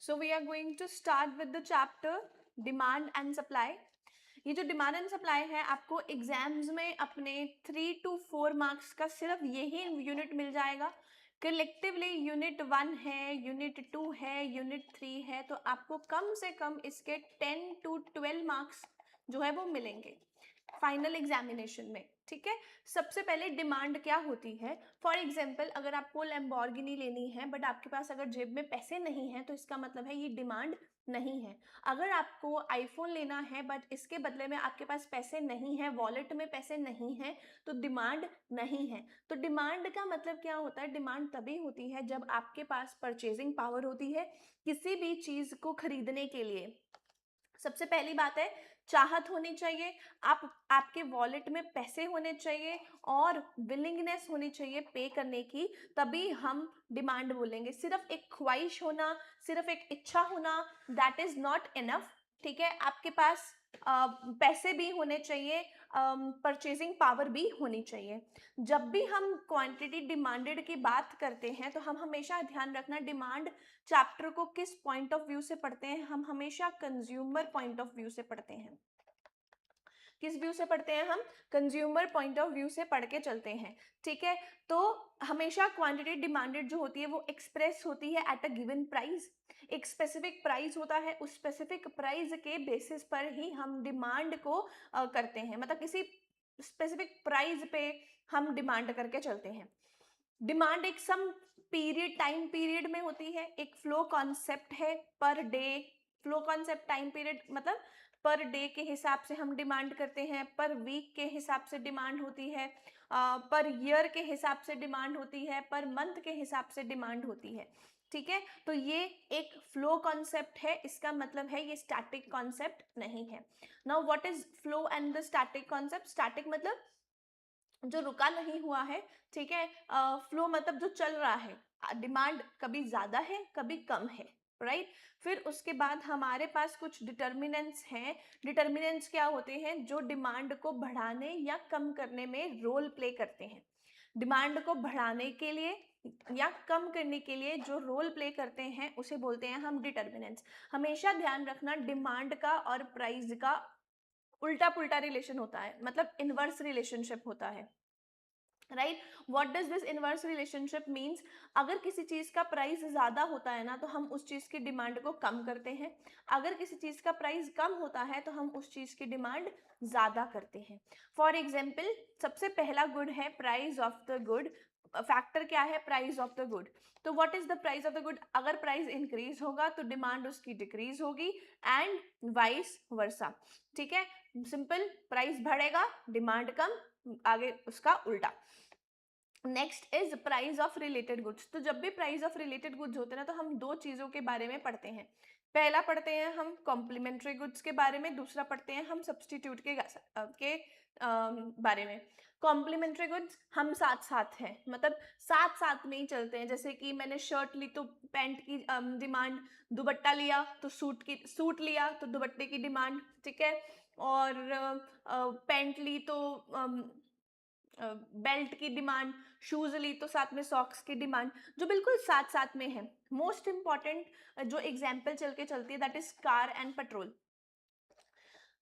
So we are going to start with the chapter demand and supply. ये जो demand and supply है आपको exams में अपने 3 to 4 मार्क्स का सिर्फ यही यूनिट मिल जाएगा। कलेक्टिवली यूनिट 1 है, यूनिट 2 है, यूनिट 3 है, तो आपको कम से कम इसके 10 to 12 मार्क्स जो है वो मिलेंगे फाइनल एग्जामिनेशन में। ठीक है, सबसे पहले डिमांड क्या होती है। फॉर एग्जाम्पल अगर आपको लैम्बोर्गिनी लेनी है बट आपके पास अगर जेब में पैसे नहीं हैं तो इसका मतलब है ये डिमांड नहीं है। अगर आपको आईफोन लेना है बट इसके बदले में आपके पास पैसे नहीं है, वॉलेट में पैसे नहीं है, तो डिमांड नहीं है। तो डिमांड का मतलब क्या होता है, डिमांड तभी होती है जब आपके पास परचेजिंग पावर होती है किसी भी चीज को खरीदने के लिए। सबसे पहली बात है चाहत होनी चाहिए, आपके वॉलेट में पैसे होने चाहिए और विलिंगनेस होनी चाहिए पे करने की, तभी हम डिमांड बोलेंगे। सिर्फ एक ख्वाहिश होना, सिर्फ एक इच्छा होना, दैट इज नॉट इनफ। ठीक है, आपके पास पैसे भी होने चाहिए, परचेजिंग पावर भी होनी चाहिए। जब भी हम क्वांटिटी डिमांडेड की बात करते हैं तो हम हमेशा ध्यान रखना डिमांड चैप्टर को किस पॉइंट ऑफ व्यू से पढ़ते हैं। हम हमेशा कंज्यूमर पॉइंट ऑफ व्यू से पढ़ते हैं। किस व्यू से पढ़ते हैं हम, कंज्यूमर पॉइंट ऑफ व्यू से पढ़ के चलते हैं। ठीक है, तो हमेशा क्वांटिटी डिमांडेड जो होती है वो एक्सप्रेस होती है एट अ गिवन प्राइस। एक स्पेसिफिक प्राइस होता है, उस स्पेसिफिक प्राइस के बेसिस पर ही हम डिमांड को करते हैं, मतलब किसी स्पेसिफिक प्राइस पे हम डिमांड करके चलते हैं। डिमांड एक सम पीरियड, टाइम पीरियड में होती है। एक फ्लो कॉन्सेप्ट है per day. Flow concept time period मतलब पर डे के हिसाब से हम डिमांड करते हैं, पर वीक के हिसाब से डिमांड होती है, पर ईयर के हिसाब से डिमांड होती है, पर मंथ के हिसाब से डिमांड होती है। ठीक है, तो ये एक फ्लो कॉन्सेप्ट है, इसका मतलब है ये स्टैटिक कॉन्सेप्ट नहीं है। Now what is flow and the static concept. Static मतलब जो रुका नहीं हुआ है। ठीक है, फ्लो मतलब जो चल रहा है, डिमांड कभी ज्यादा है कभी कम है, राइट। फिर उसके बाद हमारे पास कुछ डिटर्मिनेंट्स हैं। डिटर्मिनेंट्स क्या होते हैं, जो डिमांड को बढ़ाने या कम करने में रोल प्ले करते हैं। डिमांड को बढ़ाने के लिए या कम करने के लिए जो रोल प्ले करते हैं उसे बोलते हैं हम डिटर्मिनेंट्स। हमेशा ध्यान रखना डिमांड का और प्राइस का उल्टा पुल्टा रिलेशन होता है, मतलब इनवर्स रिलेशनशिप होता है, right. What does this inverse relationship means, अगर किसी चीज का प्राइस ज्यादा होता है ना तो हम उस चीज की डिमांड को कम करते हैं। अगर किसी चीज का प्राइस कम होता है तो हम उस चीज की डिमांड ज्यादा करते हैं। फॉर एग्जाम्पल सबसे पहला गुड है price of the good. Factor क्या है, प्राइस ऑफ द गुड। तो what is the price of the good, अगर प्राइस इंक्रीज होगा तो डिमांड उसकी डिक्रीज होगी एंड वाइस वर्सा। ठीक है, सिंपल, प्राइस बढ़ेगा डिमांड कम, आगे उसका उल्टा। Next is price of related goods. तो जब भी प्राइस ऑफ रिलेटेड गुड्स होते हैं ना तो हम दो चीजों के बारे में पढ़ते हैं। पहला पढ़ते हैं हम कॉम्प्लीमेंट्री गुड्स के बारे में, दूसरा पढ़ते हैं हम सब्सटीट्यूट बारे में। कॉम्प्लीमेंट्री गुड्स हम साथ साथ हैं, मतलब साथ साथ में ही चलते हैं। जैसे कि मैंने शर्ट ली तो पैंट की डिमांड, दुपट्टा लिया तो सूट लिया तो दुपट्टे की डिमांड। ठीक है, और पैंट ली तो बेल्ट की डिमांड, शूज ली तो साथ में सॉक्स की डिमांड, जो बिल्कुल साथ साथ में है। मोस्ट इंपॉर्टेंट जो एग्जाम्पल चल के चलती है that is car and petrol.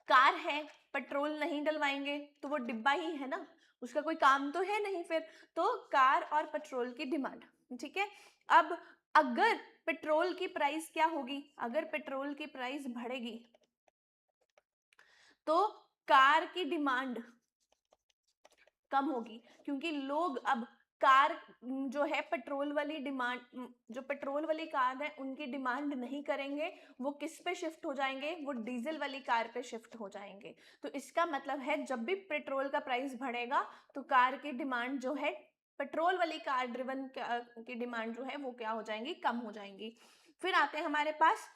Car है, पेट्रोल नहीं डलवाएंगे तो वो डिब्बा ही है ना, उसका कोई काम तो है नहीं फिर। तो कार और पेट्रोल की डिमांड। ठीक है, अब अगर पेट्रोल की प्राइस क्या होगी, अगर पेट्रोल की प्राइस बढ़ेगी तो कार की डिमांड कम होगी, क्योंकि लोग अब कार जो है पेट्रोल वाली डिमांड, जो पेट्रोल वाली कार है उनकी डिमांड नहीं करेंगे, वो किस पे शिफ्ट हो जाएंगे, वो डीजल वाली कार पे शिफ्ट हो जाएंगे। तो इसका मतलब है जब भी पेट्रोल का प्राइस बढ़ेगा तो कार की डिमांड जो है, पेट्रोल वाली कार ड्रिवन की डिमांड जो है वो क्या हो जाएंगी, कम हो जाएंगी। फिर आते हैं हमारे पास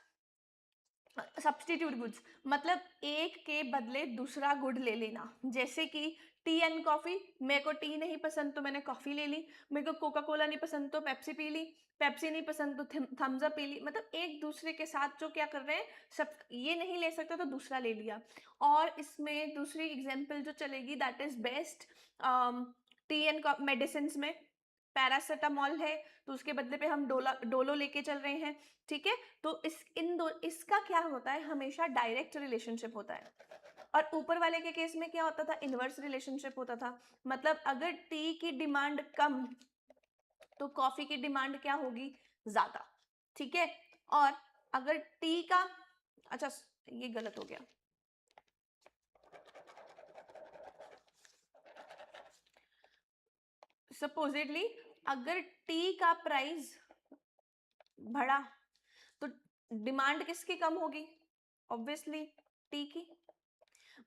सब्सटीट्यूट गुड्स, मतलब एक के बदले दूसरा गुड ले लेना। जैसे कि टी एंड कॉफी, मेरे को टी नहीं पसंद तो मैंने कॉफी ले ली, मेरे को कोका कोला नहीं पसंद तो पेप्सी पी ली, पेप्सी नहीं पसंद तो थम्स अप पी ली। मतलब एक दूसरे के साथ जो क्या कर रहे हैं, सब ये नहीं ले सकता तो दूसरा ले लिया। और इसमें दूसरी एग्जाम्पल जो चलेगी that is best T and medicine में, पैरासिटामोल है तो उसके बदले पे हम डोलो लेके चल रहे हैं, ठीक है। तो इसका क्या होता है, हमेशा डायरेक्ट रिलेशनशिप होता है, और ऊपर वाले के केस में क्या होता था, इनवर्स रिलेशनशिप होता था। मतलब अगर टी की डिमांड कम तो कॉफी की डिमांड क्या होगी, ज्यादा, ठीक है। और अगर टी का, अच्छा ये गलत हो गया, सपोजिटली अगर टी का प्राइस बढ़ा तो डिमांड किसकी कम होगी, ऑब्वियसली टी की।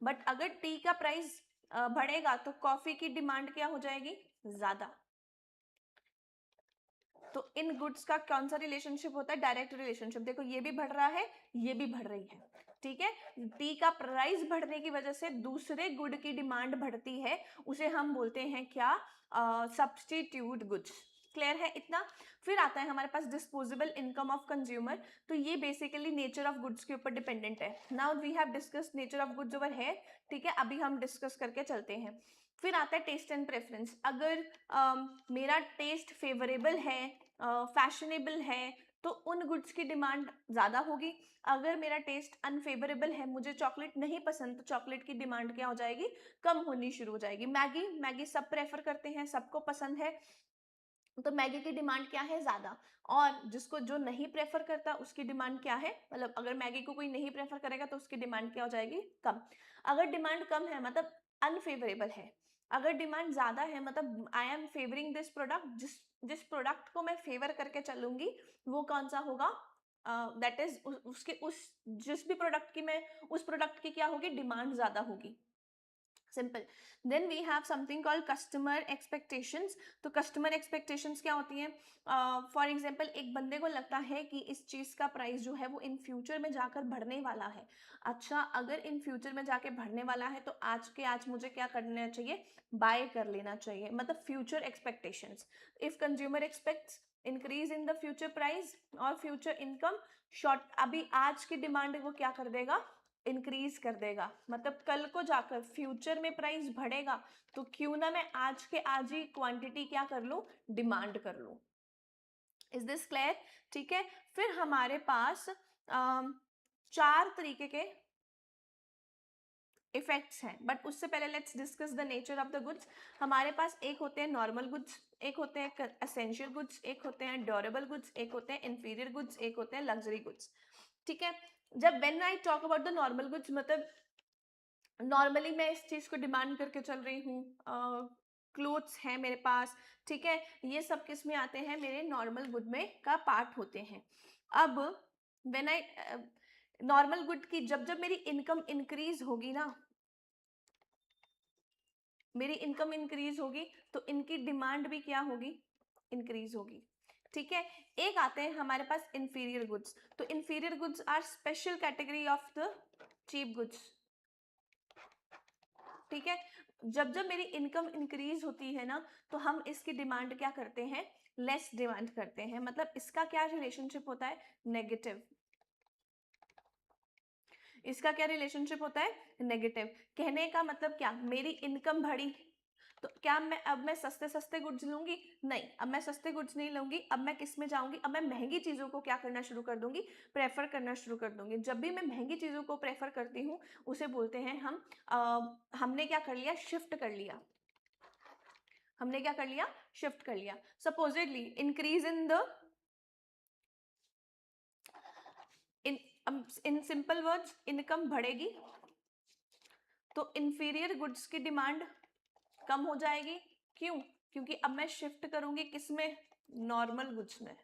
बट अगर टी का प्राइस बढ़ेगा तो कॉफी की डिमांड क्या हो जाएगी, ज्यादा। तो इन गुड्स का कौन सा रिलेशनशिप होता है, डायरेक्ट रिलेशनशिप। देखो ये भी बढ़ रहा है, ये भी बढ़ रही है, ठीक है। टी का प्राइस बढ़ने की वजह से दूसरे गुड की डिमांड बढ़ती है, उसे हम बोलते हैं क्या, सब्स्टिट्यूट गुड्स। क्लियर है इतना। फिर आता है हमारे पास डिस्पोजेबल इनकम ऑफ कंज्यूमर। तो ये बेसिकली नेचर ऑफ गुड्स के ऊपर डिपेंडेंट है। Now we have discussed nature of goods over है, ठीक है। अभी हम डिस्कस करके चलते हैं। फिर आता है टेस्ट एंड प्रेफरेंस। अगर मेरा टेस्ट फेवरेबल है, फैशनेबल है, तो उन गुड्स की डिमांड ज़्यादा होगी। अगर मेरा टेस्ट अनफेवरेबल है, मुझे चॉकलेट नहीं पसंद, तो चॉकलेट की डिमांड क्या हो जाएगी, कम होनी शुरू हो जाएगी। मैगी, मैगी सब प्रेफर करते हैं, सबको पसंद है, तो मैगी की डिमांड क्या है, ज़्यादा। और जिसको जो नहीं प्रेफर करता उसकी डिमांड क्या है, मतलब अगर मैगी को कोई नहीं प्रेफर करेगा तो उसकी डिमांड क्या हो जाएगी, कम। अगर डिमांड कम है मतलब अनफेवरेबल है, अगर डिमांड ज़्यादा है मतलब I am favouring this product, जिस जिस प्रोडक्ट को मैं फेवर करके चलूंगी वो कौन सा होगा, दैट इज उसके उस जिस भी प्रोडक्ट की मैं, उस प्रोडक्ट की क्या होगी, डिमांड ज़्यादा होगी। Simple. Then we have something called customer expectations. तो कस्टमर एक्सपेक्टेशंस क्या होती हैं, फॉर एग्जांपल एक बंदे को लगता है कि इस चीज़ का प्राइस जो है वो इन फ्यूचर में जाकर बढ़ने वाला है। अच्छा, अगर इन फ्यूचर में जाके बढ़ने वाला है तो आज के आज मुझे क्या करना चाहिए, बाय कर लेना चाहिए, मतलब future expectations. If consumer aspects increase in the future price और फ्यूचर इनकम, शॉर्ट अभी आज की डिमांड वो क्या कर देगा, इंक्रीज कर देगा। मतलब कल को जाकर फ्यूचर में प्राइस बढ़ेगा तो क्यों ना मैं आज के आज ही क्वांटिटी क्या कर लूं, डिमांड कर लूं। इज दिस क्लियर, ठीक है। फिर हमारे पास 4 तरीके के इफेक्ट्स हैं, बट उससे पहले let's discuss the nature of the goods. हमारे पास एक होते हैं नॉर्मल गुड्स, एक होते हैं एसेंशियल गुड्स, एक होते हैं ड्यूरेबल गुड्स, एक होते हैं इंफीरियर गुड्स, एक होते हैं लग्जरी गुड्स, ठीक है। जब when I talk about the normal goods, मतलब नॉर्मली मैं इस चीज को डिमांड करके चल रही हूँ, क्लोथ्स हैं मेरे पास, ठीक है, ये सब किस में आते हैं, मेरे नॉर्मल गुड में का पार्ट होते हैं। अब व्हेन आई नॉर्मल गुड की जब जब मेरी इनकम इंक्रीज होगी ना, मेरी इनकम इंक्रीज होगी तो इनकी डिमांड भी क्या होगी, इंक्रीज होगी, ठीक है। एक आते हैं हमारे पास इंफीरियर गुड्स। तो inferior goods are special category of the cheap goods, ठीक है। जब जब मेरी इनकम इंक्रीज होती है ना तो हम इसकी डिमांड क्या करते हैं, लेस डिमांड करते हैं। मतलब इसका क्या रिलेशनशिप होता है, नेगेटिव। इसका क्या रिलेशनशिप होता है, नेगेटिव। कहने का मतलब क्या, मेरी इनकम बढ़ी तो क्या मैं सस्ते सस्ते गुड्स लूंगी, नहीं, अब मैं सस्ते गुड्स नहीं लूंगी, अब मैं किस में जाऊंगी, अब मैं महंगी चीजों को क्या करना शुरू कर दूंगी, प्रेफर करना शुरू कर दूंगी। जब भी मैं महंगी चीजों को प्रेफर करती हूँ उसे बोलते हैं हम हमने क्या कर लिया, शिफ्ट कर लिया। हमने क्या कर लिया, शिफ्ट कर लिया। Supposedly increase in the in simple words, income बढ़ेगी तो इंफीरियर गुड्स की डिमांड कम हो जाएगी। क्यों, क्योंकि अब मैं शिफ्ट करूंगी किसमें, नॉर्मल गुड्स में,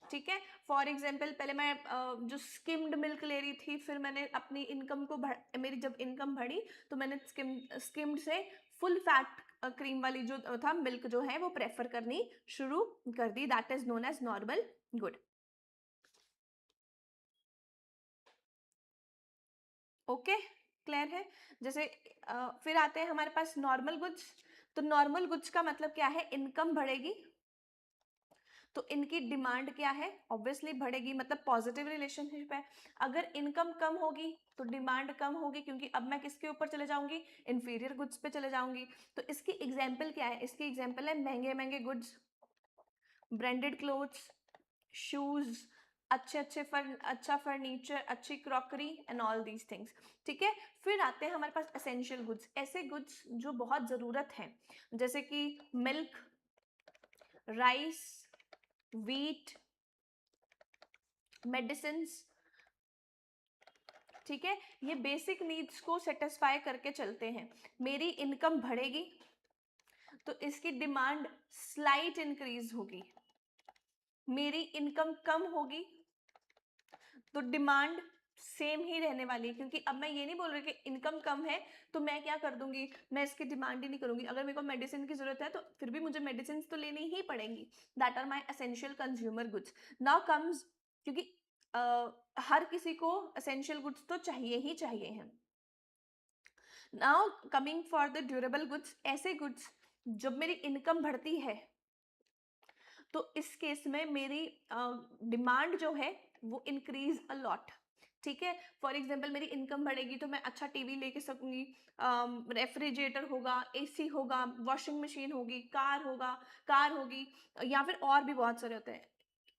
ठीक है। फॉर एग्जाम्पल पहले मैं जो स्किम्ड मिल्क ले रही थी, फिर मैंने अपनी इनकम को मेरी जब इनकम बढ़ी तो मैंने स्किम्ड से फुल फैट क्रीम वाली जो था मिल्क जो है वो प्रेफर करनी शुरू कर दी, that is known as normal good. Okay, clear है। जैसे फिर आते हैं हमारे पास नॉर्मल गुड्स। तो नॉर्मल गुड्स का मतलब क्या है, इनकम बढ़ेगी तो इनकी डिमांड क्या है, ऑब्वियसली बढ़ेगी, मतलब पॉजिटिव रिलेशनशिप है। अगर इनकम कम होगी तो डिमांड कम होगी, क्योंकि अब मैं किसके ऊपर चले जाऊंगी, इंफीरियर गुड्स पे चले जाऊंगी। तो इसकी एग्जाम्पल क्या है, इसकी एग्जाम्पल है महंगे महंगे गुड्स, ब्रांडेड क्लोथ्स, शूज, अच्छा फर्नीचर, अच्छी crockery and all these things. ठीक है, फिर आते हैं हमारे पास एसेंशियल गुड्स, ऐसे गुड्स जो बहुत ज़रूरत हैं, जैसे कि मिल्क, राइस, व्हीट, मेडिसिन्स। ठीक है, ये बेसिक नीड्स को सेटिस्फाई करके चलते हैं। मेरी इनकम बढ़ेगी तो इसकी डिमांड स्लाइट इंक्रीज होगी, मेरी इनकम कम होगी तो डिमांड सेम ही रहने वाली है, क्योंकि अब मैं ये नहीं बोल रही कि इनकम कम है तो मैं क्या कर दूंगी, मैं इसकी डिमांड ही नहीं करूंगी। अगर मेरे को मेडिसिन की जरूरत है तो फिर भी मुझे मेडिसिन तो लेनी ही पड़ेंगी। That are my essential consumer goods. Now comes, क्योंकि हर किसी को एसेंशियल गुड्स तो चाहिए ही चाहिए हैं। Now coming for the durable goods, ऐसे गुड्स जब मेरी इनकम बढ़ती है तो इस केस में मेरी डिमांड जो है वो इंक्रीज अ लॉट। ठीक है, फॉर एग्जाम्पल मेरी इनकम बढ़ेगी तो मैं अच्छा टीवी लेके सकूंगी, रेफ्रिजरेटर होगा, एसी होगा, वॉशिंग मशीन होगी, कार होगी, या फिर और भी बहुत सारे होते हैं।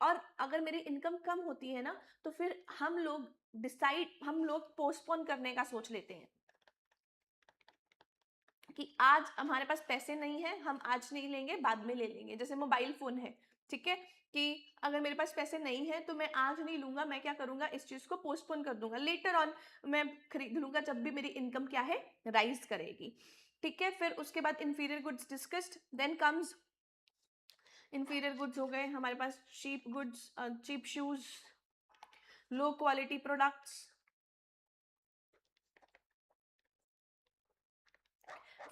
और अगर मेरी इनकम कम होती है ना तो फिर हम लोग पोस्टपोन करने का सोच लेते हैं कि आज हमारे पास पैसे नहीं है, हम आज नहीं लेंगे, बाद में ले लेंगे। जैसे मोबाइल फोन है, ठीक है, कि अगर मेरे पास पैसे नहीं है तो मैं आज नहीं लूंगा, मैं क्या करूंगा, इस चीज को पोस्टपोन कर दूंगा, लेटर ऑन मैं खरीद लूंगा जब भी मेरी इनकम क्या है, राइज करेगी। ठीक है, फिर उसके बाद inferior goods discussed, then comes inferior goods हो गए हमारे पास cheap goods, cheap shoes, low quality products.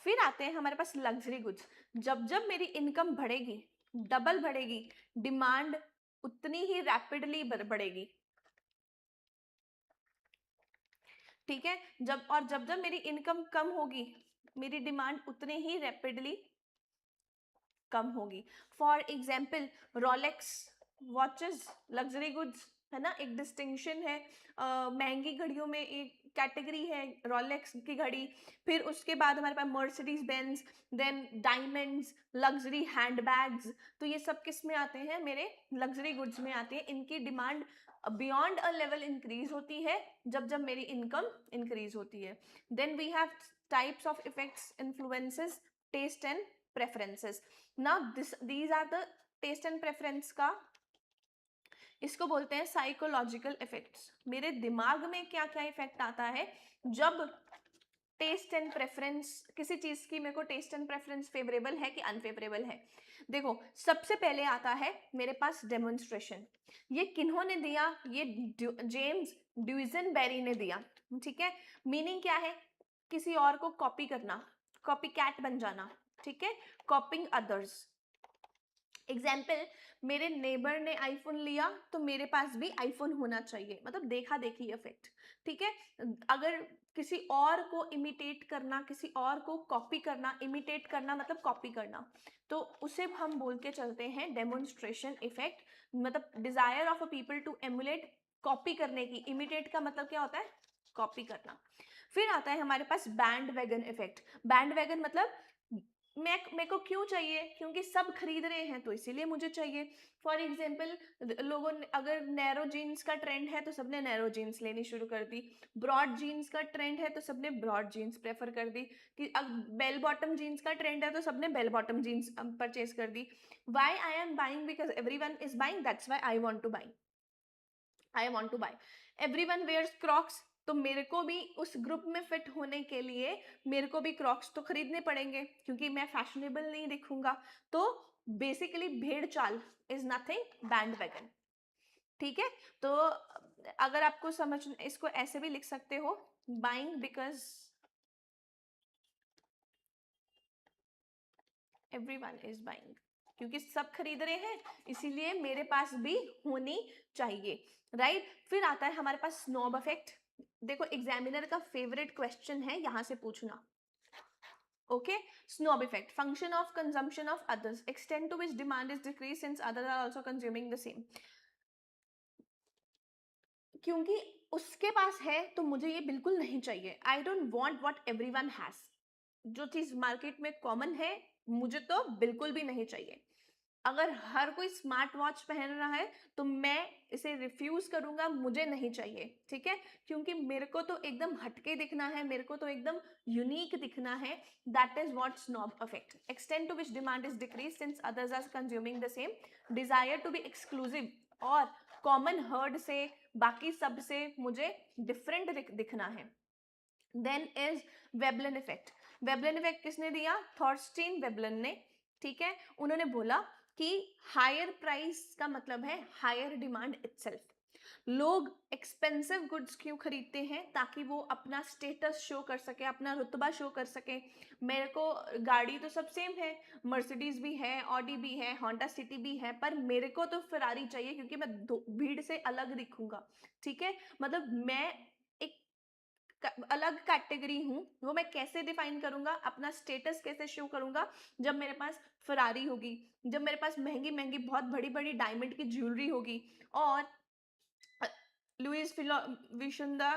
फिर आते हैं हमारे पास लग्जरी गुड्स। जब जब मेरी इनकम बढ़ेगी, डबल बढ़ेगी, डिमांड उतनी ही रैपिडली बढ़ेगी। ठीक है, जब जब मेरी इनकम कम होगी, मेरी डिमांड उतने ही रैपिडली कम होगी। For example Rolex watches, luxury goods है ना, एक डिस्टिंक्शन है। महंगी घड़ियों में एक कैटेगरी है रोलेक्स की घड़ी। फिर उसके बाद हमारे पास Mercedes Benz, then diamonds, luxury handbags. तो ये सब किस में आते हैं, मेरे लग्जरी गुड्स में आते हैं। इनकी demand beyond a level increase होती है जब जब मेरी इनकम इंक्रीज होती है। Then we have types of effects, influences, taste and preferences. Now these are the taste and preference का, इसको बोलते हैं साइकोलॉजिकल इफेक्ट्स। मेरे दिमाग में क्या क्या इफेक्ट आता है जब टेस्ट एंड प्रेफरेंस, किसी चीज की मेरे को टेस्ट एंड प्रेफरेंस फेवरेबल है कि अनफेवरेबल है। देखो, सबसे पहले आता है मेरे पास डेमोन्स्ट्रेशन। ये किन्होंने दिया, ये जेम्स ड्यूजनबेरी ने दिया। ठीक है, मीनिंग क्या है, किसी और को कॉपी करना, कॉपी कैट बन जाना। ठीक है, कॉपिंग अदर्स। एग्जाम्पल, मेरे नेबर ने आईफोन लिया तो मेरे पास भी आईफोन होना चाहिए, मतलब देखा देखी इफेक्ट। ठीक है, अगर किसी और को इमिटेट करना, किसी और को कॉपी करना, इमिटेट करना मतलब कॉपी करना, तो उसे हम बोल के चलते हैं डेमोन्स्ट्रेशन इफेक्ट। मतलब desire of a people to emulate, copy करने की। इमिटेट का मतलब क्या होता है, कॉपी करना। फिर आता है हमारे pass band wagon effect. Band wagon मतलब मेरे को क्यों चाहिए, क्योंकि सब खरीद रहे हैं तो इसीलिए मुझे चाहिए। फॉर एग्जाम्पल, लोगों ने अगर नैरो जीन्स का ट्रेंड है तो सबने नैरो जीन्स लेनी शुरू कर दी, ब्रॉड जीन्स का ट्रेंड है तो सबने ब्रॉड जीन्स प्रेफर कर दी, कि अब बेल बॉटम जीन्स का ट्रेंड है तो सबने बेल बॉटम जीन्स परचेज कर दी। Why I am buying, because everyone is buying, that's why I want to buy, I want to buy. Everyone wears Crocs, तो मेरे को भी उस ग्रुप में फिट होने के लिए मेरे को भी क्रॉक्स तो खरीदने पड़ेंगे, क्योंकि मैं फैशनेबल नहीं दिखूंगा। तो बेसिकली भेड़ चाल इज नथिंग बैंड वैगन। ठीक है, तो अगर आपको समझ, इसको ऐसे भी लिख सकते हो, buying because everyone is buying, क्योंकि सब खरीद रहे हैं इसीलिए मेरे पास भी होनी चाहिए। राइट, फिर आता है हमारे पास स्नॉब इफेक्ट। देखो, एग्जामिनर का फेवरेट क्वेश्चन है यहां से पूछना, Okay, snob effect, function of consumption of others, extent to which demand is decreased since others are also consuming the same. क्योंकि उसके पास है तो मुझे ये बिल्कुल नहीं चाहिए. I don't want what everyone has. जो चीज मार्केट में कॉमन है मुझे तो बिल्कुल भी नहीं चाहिए. अगर हर कोई स्मार्ट वॉच पहन रहा है तो मैं इसे रिफ्यूज करूंगा, मुझे नहीं चाहिए. ठीक है, क्योंकि मेरे को तो एकदम हटके दिखना है, मेरे को तो एकदम यूनिक दिखना है. That is what snob effect. Extend to which demand is decrease since others are consuming the same. Desire to be exclusive और कॉमन हर्ड से, बाकी सब से मुझे डिफरेंट दिखना है. Then is Veblen effect. Veblen effect किसने दिया? थॉर्स्टीन वेबलन ने. ठीक है, उन्होंने बोला कि हायर प्राइस का मतलब है हायर डिमांड इटसेल्फ. लोग एक्सपेंसिव गुड्स क्यों खरीदते हैं? ताकि वो अपना स्टेटस शो कर सके, अपना रुतबा शो कर सके. मेरे को गाड़ी तो सब सेम है, मर्सिडीज भी है, ऑडी भी है, होंडा सिटी भी है, पर मेरे को तो फरारी चाहिए क्योंकि मैं भीड़ से अलग दिखूंगा. ठीक है, मतलब मैं एक अलग कैटेगरी हूँ. वो मैं कैसे डिफाइन करूंगा, अपना स्टेटस कैसे शो करूंगा? जब मेरे पास फरारी होगी, जब मेरे पास महंगी महंगी बहुत बड़ी बड़ी डायमंड की ज्वेलरी होगी, और लुइस विशुंदा